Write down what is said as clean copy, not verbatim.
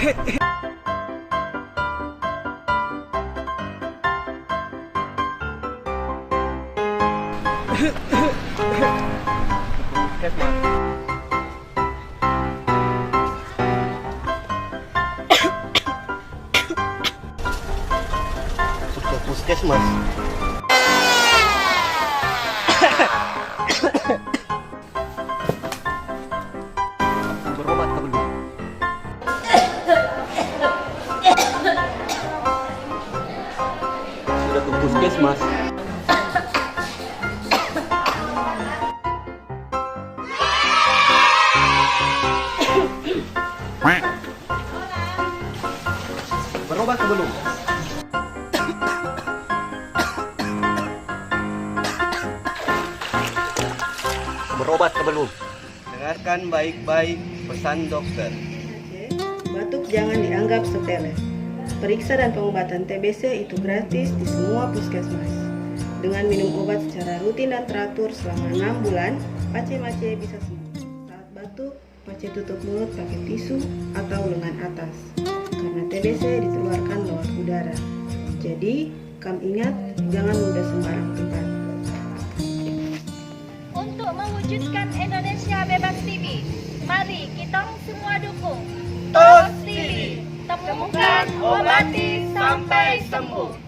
Puskesmas. Berobat ke belum? Sudah ke puskesmas. Berobat ke belum? Berobat ke belum? Dengarkan baik-baik pesan dokter. Batuk jangan dianggap sepele. Periksa dan pengobatan TBC itu gratis di semua puskesmas. Dengan minum obat secara rutin dan teratur selama 6 bulan, pace-mace bisa sembuh. Saat batuk, pace tutup mulut pakai tisu atau lengan atas. Karena TBC ditularkan lewat udara. Jadi, kamu ingat, jangan mudah sembarang tempat. Untuk mewujudkan Indonesia Bebas TB, mari kita semua dukung TOS TB. Temukan, obati, sampai sembuh.